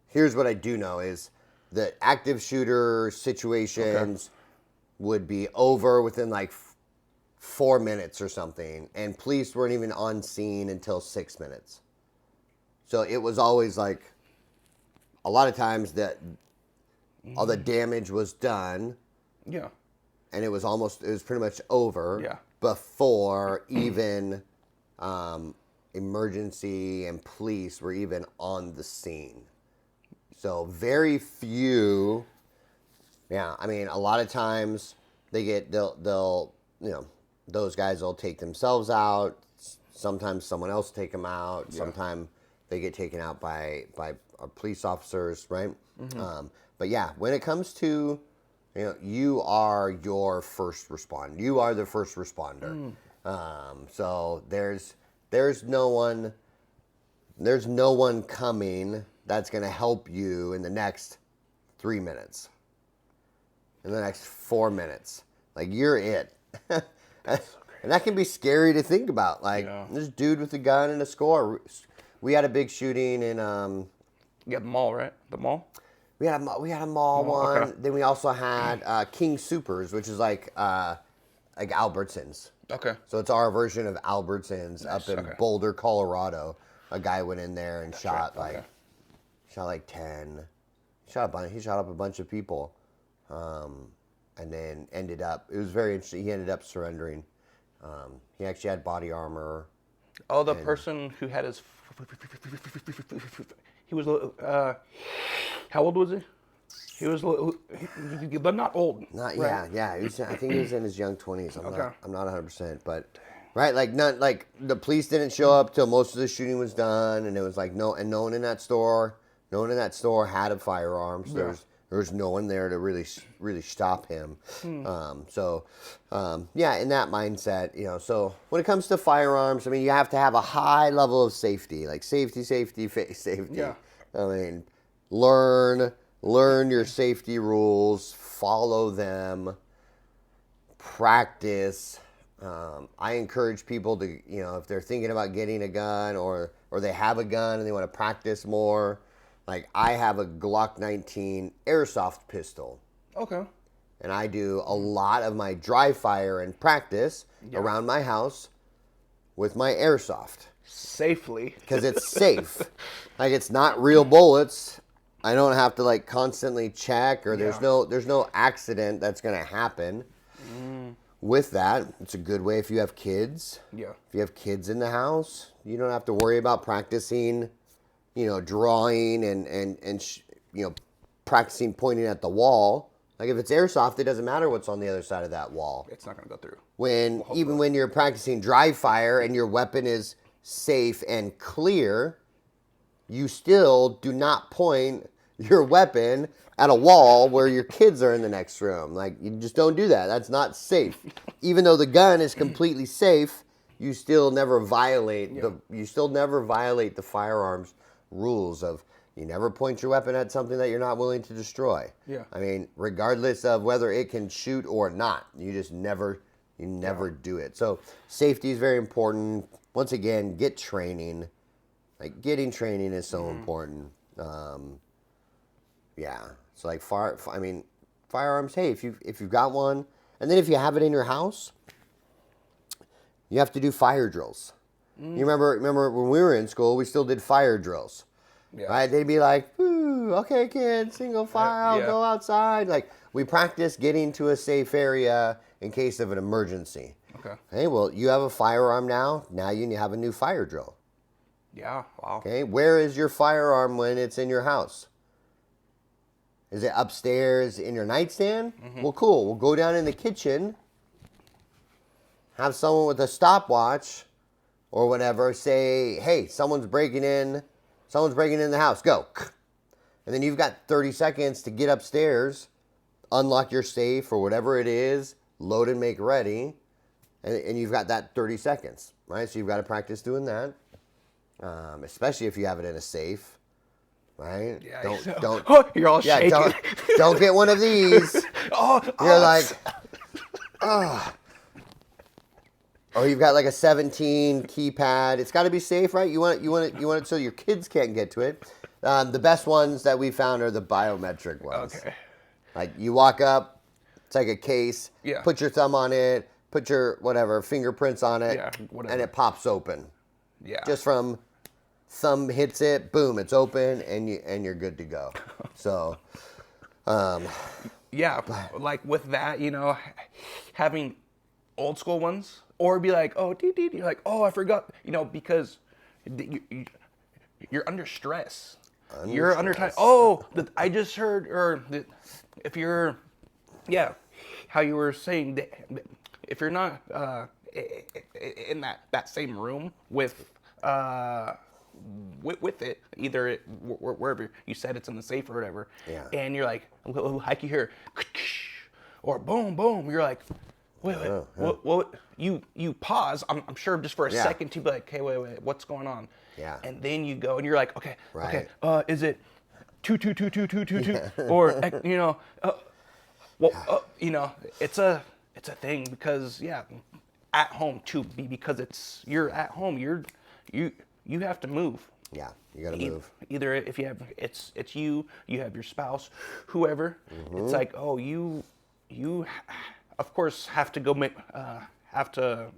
B: here's what I do know is that active shooter situations would be over within like 4 minutes or something, and police weren't even on scene until 6 minutes. So it was always like, a lot of times that all the damage was done.
A: Yeah.
B: And it was pretty much over before even emergency and police were even on the scene. So very few, I mean, a lot of times they'll those guys will take themselves out. Sometimes someone else take them out. Yeah. Sometimes they get taken out by police officers, right? Mm-hmm. But yeah, when it comes to, you are your first responder. You are the first responder. So there's no one coming that's going to help you in the next 3 minutes, in the next 4 minutes. Like, you're it. And that can be scary to think about. Like, this dude with a gun and a score. We had a big shooting in
A: you got the mall, right? The mall?
B: We had a mall one.
A: Okay.
B: Then we also had King Supers, which is like Albertsons.
A: Okay.
B: So it's our version of Albertsons up in Boulder, Colorado. A guy went in there and shot like 10. He shot up a bunch of people, and then ended up. It was very interesting. He ended up surrendering. He actually had body armor.
A: Oh, the person who had his. He was. How old was he? He was, but not old.
B: Not right? Yeah. He was, I think he was in his young 20s. I'm not 100%, but right, like the police didn't show up till most of the shooting was done, and it was like no one in that store had a firearm. So there was no one there to really stop him. So in that mindset, so when it comes to firearms, I mean, you have to have a high level of safety, like safety. Yeah. I mean, learn your safety rules, follow them, practice. I encourage people to, if they're thinking about getting a gun or they have a gun and they want to practice more, like I have a Glock 19 airsoft pistol. Okay. And I do a lot of my dry fire and practice around my house with my airsoft.
A: Safely.
B: Because it's safe. Like, it's not real bullets. I don't have to like constantly check, or there's no accident that's going to happen. With that, it's a good way if you have kids. Yeah. If you have kids in the house, you don't have to worry about practicing, drawing and practicing pointing at the wall. Like, if it's airsoft, it doesn't matter what's on the other side of that wall.
A: It's not going to go through.
B: Even when you're practicing dry fire and your weapon is safe and clear, you still do not point your weapon at a wall where your kids are in the next room. Like, you just don't do that. That's not safe. Even though the gun is completely safe, you still never violate the firearms rules of, you never point your weapon at something that you're not willing to destroy. Yeah. I mean, regardless of whether it can shoot or not, you just never do it. So safety is very important. Once again, get training. Like, getting training is so important. So like firearms. Hey, if you've got one, and then if you have it in your house, you have to do fire drills. You remember when we were in school, we still did fire drills. Yeah. Right? They'd be like, "Ooh, okay, kids, single file, go outside." Like, we practice getting to a safe area in case of an emergency. Okay. Hey, well, you have a firearm now. Now you have a new fire drill.
A: Yeah. Wow.
B: Okay. Where is your firearm when it's in your house? Is it upstairs in your nightstand? Well, cool. We'll go down in the kitchen, have someone with a stopwatch or whatever say, "Hey, someone's breaking in the house. Go." And then you've got 30 seconds to get upstairs, unlock your safe or whatever it is, load and make ready, and you've got that 30 seconds, right? So you've got to practice doing that, especially if you have it in a safe. Right?
A: Yeah. Don't. You're all shaking.
B: Don't get one of these. You're like, or you've got like a 17 keypad. It's got to be safe, right? You want it so your kids can't get to it. The best ones that we found are the biometric ones. Okay. Like, you walk up, It's like a case.
A: Yeah.
B: Put your thumb on it. Put your whatever fingerprints on it.
A: Yeah, whatever.
B: And it pops open.
A: Yeah.
B: Just from thumb hits it, boom, it's open, and you're good to go. So.
A: Yeah, like with that, you know, having old school ones, or be like, oh, you're like, oh, I forgot, you know, because you're under stress. You're under time. Oh, I just heard, or if you're, yeah, how you were saying, if you're not in that same room with it, either wherever you said it's in the safe or whatever, and you're like, I can hear, or boom, boom. You're like, wait, what? You pause. I'm sure just for a second to be like, hey, wait, what's going on?
B: Yeah.
A: And then you go and you're like, okay,
B: right.
A: okay. Is it 2, or you know, you know, it's a thing because at home too, because you're at home, you have to move.
B: Yeah, you gotta move.
A: Either if you have it's you have your spouse, whoever. It's like, oh, you of course have to go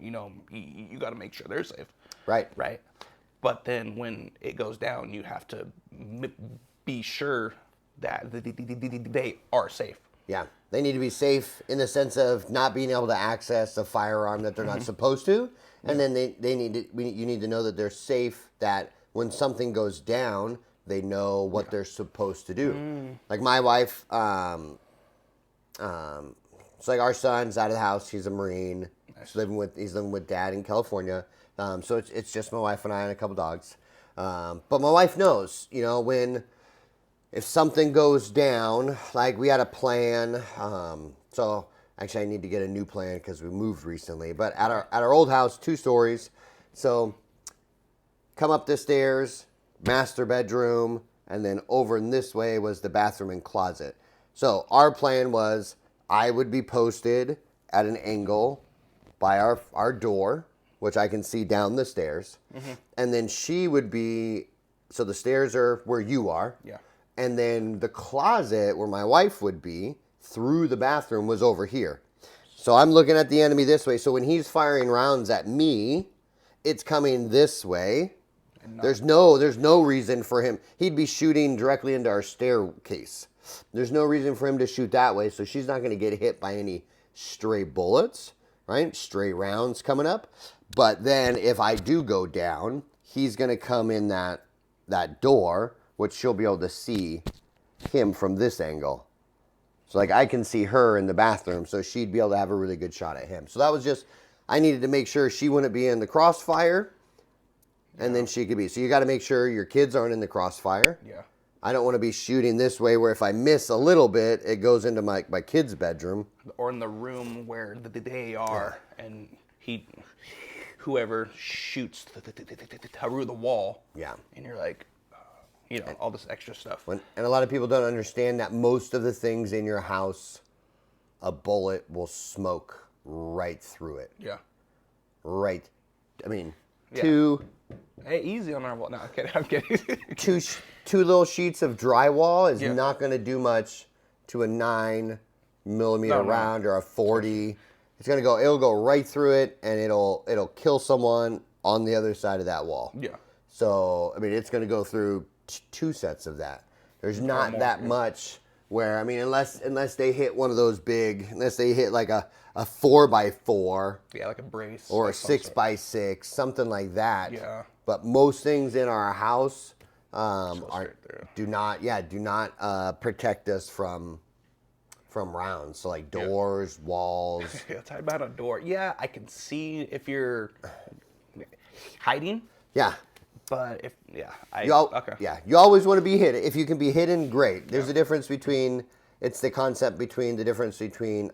A: you know, you got to make sure they're safe.
B: Right.
A: But then when it goes down, you have to be sure that they are safe.
B: Yeah, they need to be safe in the sense of not being able to access a firearm that they're not supposed to, and then you need to know that they're safe. That when something goes down, they know what they're supposed to do. Like my wife, it's like our son's out of the house. He's a Marine. Nice. He's living with Dad in California. So it's just my wife and I and a couple dogs. But my wife knows, you know, if something goes down, like we had a plan. So actually I need to get a new plan because we moved recently. But at our old house, 2 stories. So come up the stairs, master bedroom, and then over in this way was the bathroom and closet. So our plan was I would be posted at an angle by our door, which I can see down the stairs. And then she would be, so the stairs are where you are.
A: Yeah.
B: And then the closet where my wife would be through the bathroom was over here. So I'm looking at the enemy this way. So when he's firing rounds at me, it's coming this way. There's no reason for him. He'd be shooting directly into our staircase. There's no reason for him to shoot that way. So she's not going to get hit by any stray bullets, right? Stray rounds coming up. But then if I do go down, he's going to come in that door, which she'll be able to see him from this angle. So like I can see her in the bathroom, so she'd be able to have a really good shot at him. So that was just, I needed to make sure she wouldn't be in the crossfire, and then she could be. So you got to make sure your kids aren't in the crossfire.
A: Yeah.
B: I don't want to be shooting this way where if I miss a little bit, it goes into my kid's bedroom.
A: Or in the room where they are, and whoever shoots through the wall.
B: Yeah.
A: And you're like, you know, all this extra stuff.
B: And a lot of people don't understand that most of the things in your house, a bullet will smoke right through it.
A: Yeah.
B: Right. I mean,
A: Hey, easy on our wall. No, I'm kidding.
B: two little sheets of drywall is not going to do much to a 9mm round or a 40. It'll go right through it, and it'll kill someone on the other side of that wall. Yeah. So, I mean, it's going to go through 2 sets of that. There's not that much where, I mean, unless they hit one of those unless they hit like a 4x4.
A: Yeah, like a brace.
B: Or a 6x6, something like that.
A: Yeah.
B: But most things in our house do not protect us from rounds. So like doors, walls.
A: Yeah, talk about a door. Yeah, I can see if you're hiding.
B: Yeah.
A: But
B: you always want to be hidden. If you can be hidden, great. There's a difference between, it's the concept between the difference between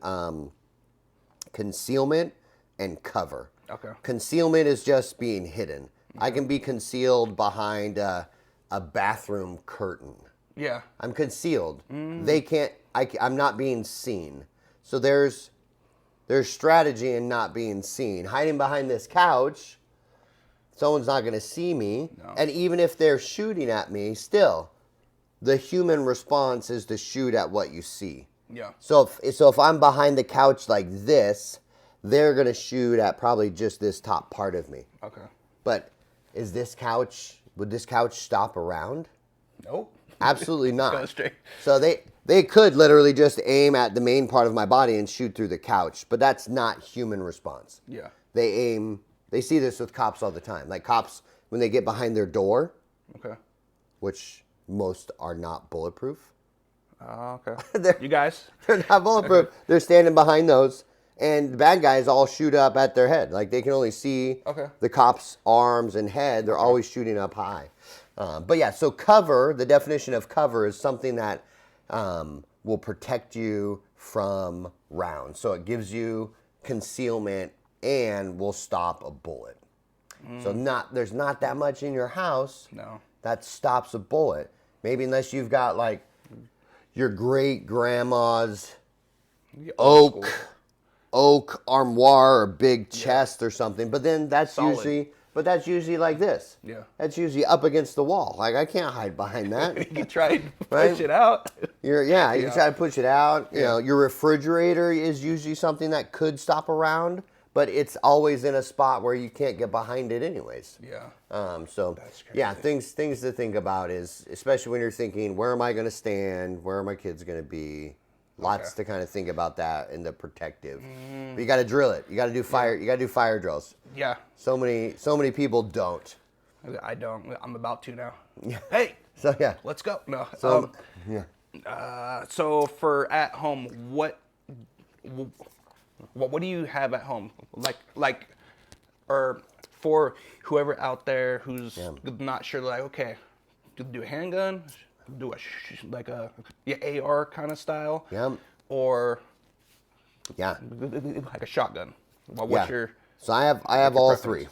B: concealment and cover.
A: Okay.
B: Concealment is just being hidden. I can be concealed behind a bathroom curtain.
A: Yeah.
B: I'm concealed. They can't, I'm not being seen. So there's strategy in not being seen. Hiding behind this couch, someone's not going to see me. No. And even if they're shooting at me, still, the human response is to shoot at what you see.
A: Yeah.
B: So if I'm behind the couch like this, they're going to shoot at probably just this top part of me.
A: Okay.
B: But would this couch stop around?
A: Nope.
B: Absolutely
A: It's
B: not.
A: going straight.
B: So they could literally just aim at the main part of my body and shoot through the couch, but that's not human response.
A: Yeah.
B: They see this with cops all the time. Like cops, when they get behind their door,
A: Okay.
B: which most are not bulletproof.
A: Okay. You guys?
B: They're not bulletproof. They're standing behind those, and the bad guys all shoot up at their head. Like they can only see the cop's arms and head. They're always shooting up high. But yeah, so cover, the definition of cover is something that will protect you from rounds. So it gives you concealment and will stop a bullet. So there's not that much in your house that stops a bullet. Maybe unless you've got like your great grandma's oak armoire or big chest or something. But then that's usually like this.
A: Yeah.
B: That's usually up against the wall. Like I can't hide behind that.
A: You can try and push it out.
B: You can try to push it out. You know, your refrigerator is usually something that could stop a round, but it's always in a spot where you can't get behind it anyways.
A: Yeah.
B: So things to think about is, especially when you're thinking, where am I going to stand? Where are my kids going to be? Lots to kind of think about that in the protective. But you got to drill it. You got to do fire. You got to do fire drills.
A: Yeah.
B: So many people don't.
A: I don't. I'm about to now. Hey.
B: So yeah.
A: Let's go. No.
B: So
A: So for at home, what do you have at home? Like, or for whoever out there who's not sure, like, okay, do a handgun, do a AR kind of style, or like a shotgun. Well, what's your?
B: So I have all three.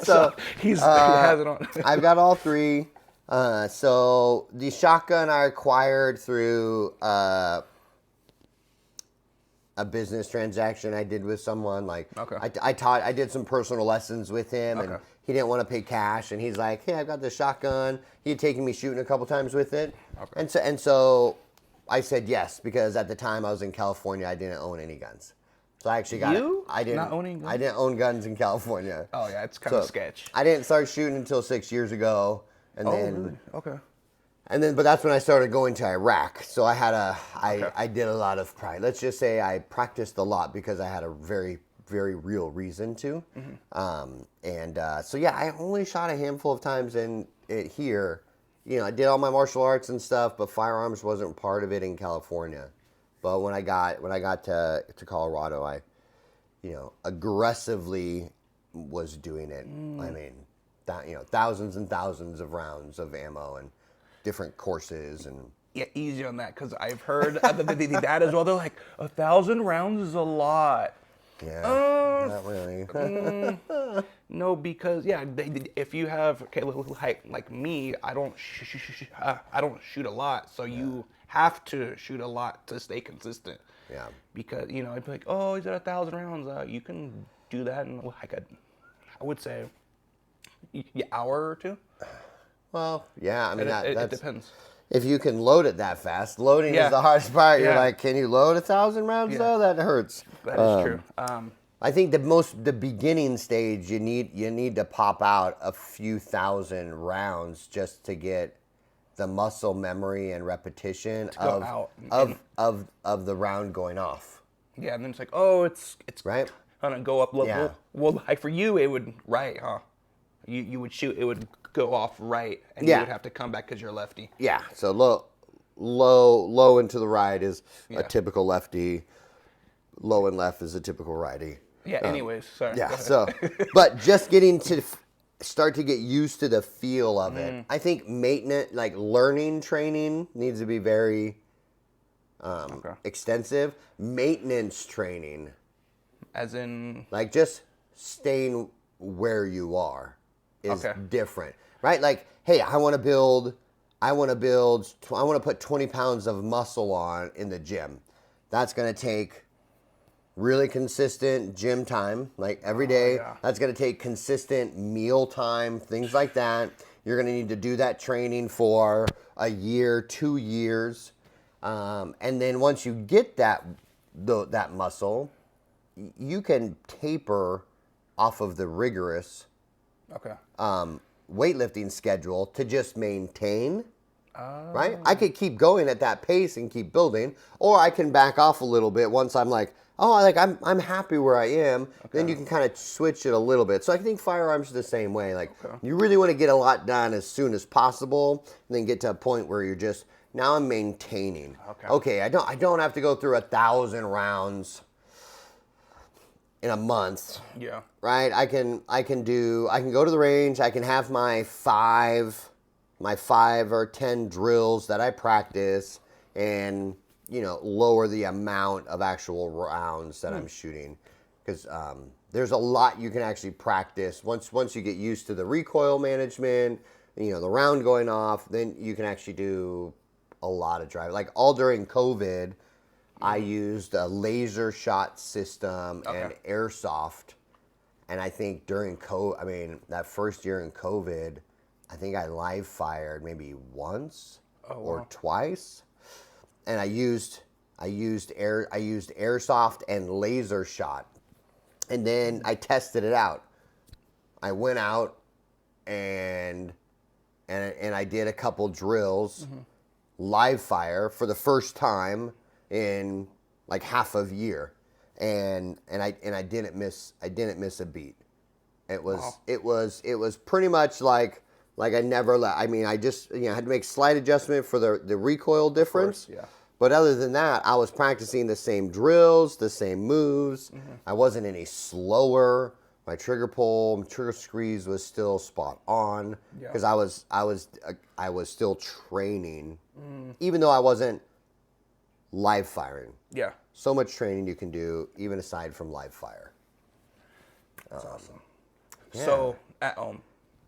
A: So he has it on.
B: I've got all three. So the shotgun I acquired through a business transaction I did with someone. Like I did some personal lessons with him, and he didn't want to pay cash, and he's like, "Hey, I've got this shotgun." He had taken me shooting a couple times with it, and so I said yes because at the time I was in California, I didn't own any guns. So I actually got I didn't
A: not owning guns?
B: I didn't own guns in California.
A: Oh yeah, it's kind of sketch.
B: I didn't start shooting until 6 years ago, and then
A: really? Okay.
B: And then, but that's when I started going to Iraq. So I did a lot of pride. Let's just say I practiced a lot because I had a very, very real reason to. So yeah, I only shot a handful of times in it here. You know, I did all my martial arts and stuff, but firearms wasn't part of it in California. But when I got to Colorado, I, aggressively was doing it. I mean, thousands and thousands of rounds of ammo and different courses and
A: easy on that because I've heard that as well. They're like 1,000 rounds is a lot.
B: Yeah, not really.
A: No, because if you have like me, I don't shoot a lot, so you have to shoot a lot to stay consistent.
B: Yeah.
A: Because I'd be like, oh, is it 1,000 rounds? You can do that in like I would say, hour or two.
B: Well, yeah, I mean,
A: it depends.
B: If you can load it that fast, loading is the hardest part. You're like, can you load 1,000 rounds though? That hurts.
A: That is true.
B: I think the beginning stage, you need to pop out a few thousand rounds just to get the muscle memory and repetition of the round going off.
A: Yeah, and then it's like, oh, it's
B: right.
A: Gonna go up.
B: Yeah.
A: Well, like for you, it would huh? You would shoot. It would go off right, and you would have to come back because you're lefty.
B: Yeah, so low into the right is a typical lefty. Low and left is a typical righty.
A: Yeah. Anyways, sorry.
B: Yeah. So, but just getting to start to get used to the feel of it. I think maintenance, like learning training, needs to be very extensive. Maintenance training,
A: as in,
B: like just staying where you are, is different, right? Like, hey, I want to put 20 pounds of muscle on in the gym. That's going to take really consistent gym time, like every day. That's going to take consistent meal time, things like that. You're going to need to do that training for a year, 2 years. And then once you get that muscle, you can taper off of the rigorous weightlifting schedule to just maintain. Right? I could keep going at that pace and keep building, or I can back off a little bit once I'm like, oh, I'm happy where I am. Then you can kind of switch it a little bit. So I think firearms are the same way. Like you really want to get a lot done as soon as possible, and then get to a point where you're just, now I'm maintaining. Okay, I don't have to go through 1,000 rounds in a month.
A: Yeah.
B: Right? I can go to the range. I can have my 5 or 10 drills that I practice, and lower the amount of actual rounds that I'm shooting, because there's a lot you can actually practice once you get used to the recoil management, the round going off. Then you can actually do a lot of driving. Like all during COVID, I used a laser shot system and airsoft, and I think during that first year in COVID, I think I live fired maybe once or twice, and I used airsoft and laser shot, and then I tested it out. I went out and I did a couple drills, live fire for the first time in like half a year, and I didn't miss a beat. It was pretty much like I never I mean, I just had to make slight adjustment for the recoil difference.
A: Of course, yeah.
B: But other than that, I was practicing the same drills, the same moves. I wasn't any slower. My trigger pull, trigger squeeze was still spot on, because I was still training, even though I wasn't live firing.
A: Yeah.
B: So much training you can do even aside from live fire.
A: That's awesome. Yeah. So at home.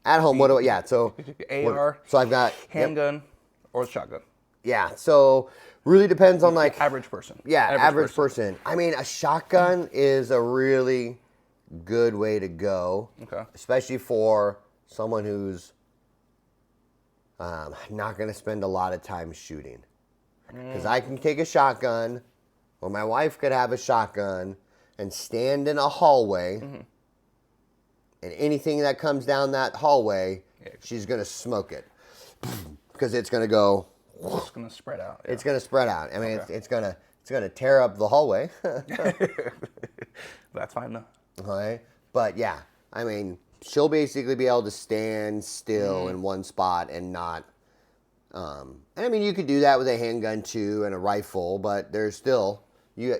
B: At home, so
A: AR,
B: so I've got
A: handgun or shotgun.
B: Yeah, so really depends on like
A: average person.
B: Yeah, average person. I mean, a shotgun is a really good way to go, especially for someone who's not going to spend a lot of time shooting. Because I can take a shotgun, or my wife could have a shotgun and stand in a hallway, and anything that comes down that hallway, she's going to smoke it, because it's going to go.
A: It's going to spread out. Yeah.
B: It's going to spread out. I mean, it's going to tear up the hallway.
A: That's fine though.
B: Okay. But yeah, I mean, she'll basically be able to stand still in one spot and not. And I mean, you could do that with a handgun too and a rifle, but there's still you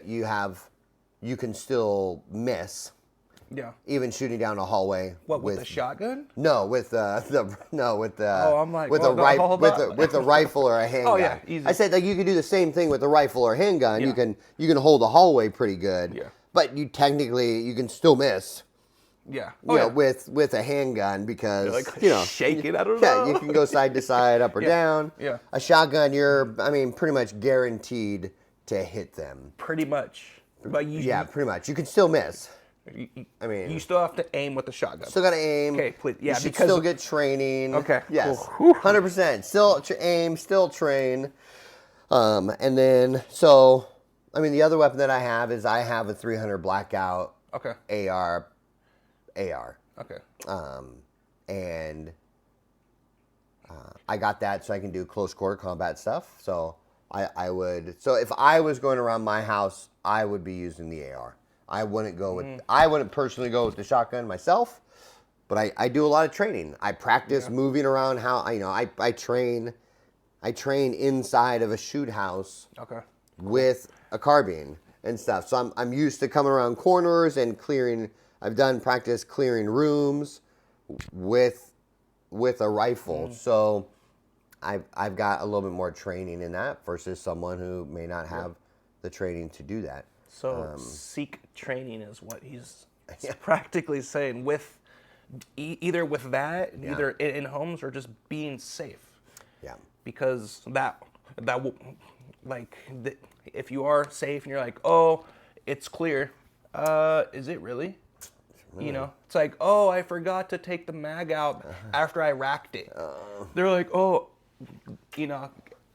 B: can still miss.
A: Yeah.
B: Even shooting down a hallway.
A: What, with a shotgun?
B: No, with
A: I'm like,
B: with a rifle or a handgun.
A: Oh yeah, easy.
B: I said like you could do the same thing with a rifle or handgun.
A: Yeah.
B: You can hold the hallway pretty good.
A: Yeah.
B: But you can still miss.
A: Yeah.
B: With a handgun, because
A: shake it. I don't know.
B: Yeah, you can go side to side, up or down.
A: Yeah.
B: A shotgun, you're pretty much guaranteed to hit them.
A: Pretty much. But
B: pretty much. You can still miss.
A: You still have to aim with the shotgun.
B: Still got to aim.
A: Okay, please. Yeah,
B: you should still get training.
A: Okay.
B: Yes.
A: Cool.
B: 100%. Still aim, still train. And then, so, the other weapon that I have is I have a 300 Blackout AR.
A: Okay.
B: And I got that so I can do close quarter combat stuff. So so if I was going around my house, I would be using the AR. I wouldn't personally go with the shotgun myself, but I do a lot of training. I practice moving around I train inside of a shoot house with a carbine and stuff. So I'm used to coming around corners and clearing. I've done practice clearing rooms with a rifle. So I've got a little bit more training in that versus someone who may not have the training to do that.
A: So seek training is what he's practically saying, with either with that, either in homes or just being safe.
B: Yeah.
A: Because that will, if you are safe and you're like, oh, it's clear, is it really? It's like, oh, I forgot to take the mag out after I racked it. They're like, oh,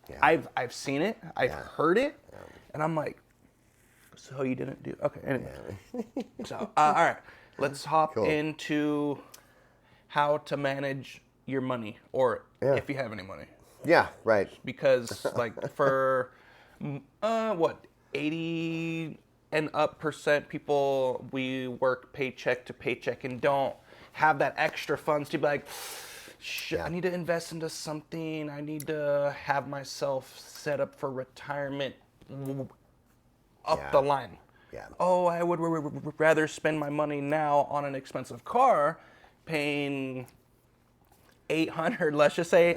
B: Yeah.
A: I've seen it, I've heard it, and I'm like, so you didn't do okay. Anyway, so all right, let's hop into how to manage your money, or if you have any money.
B: Yeah, right.
A: Because like for what 80 and up percent people, we work paycheck to paycheck and don't have that extra funds to be like, I need to invest into something. I need to have myself set up for retirement up the line.
B: Yeah.
A: Oh, I would rather spend my money now on an expensive car, paying 800, let's just say,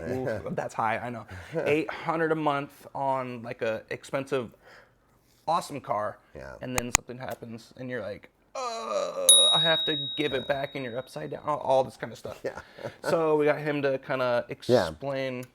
A: that's high, I know, 800 a month on like a expensive, awesome car, and then something happens, and you're like, I have to give it back, and you're upside down, all this kind of stuff. So we got him to kind of explain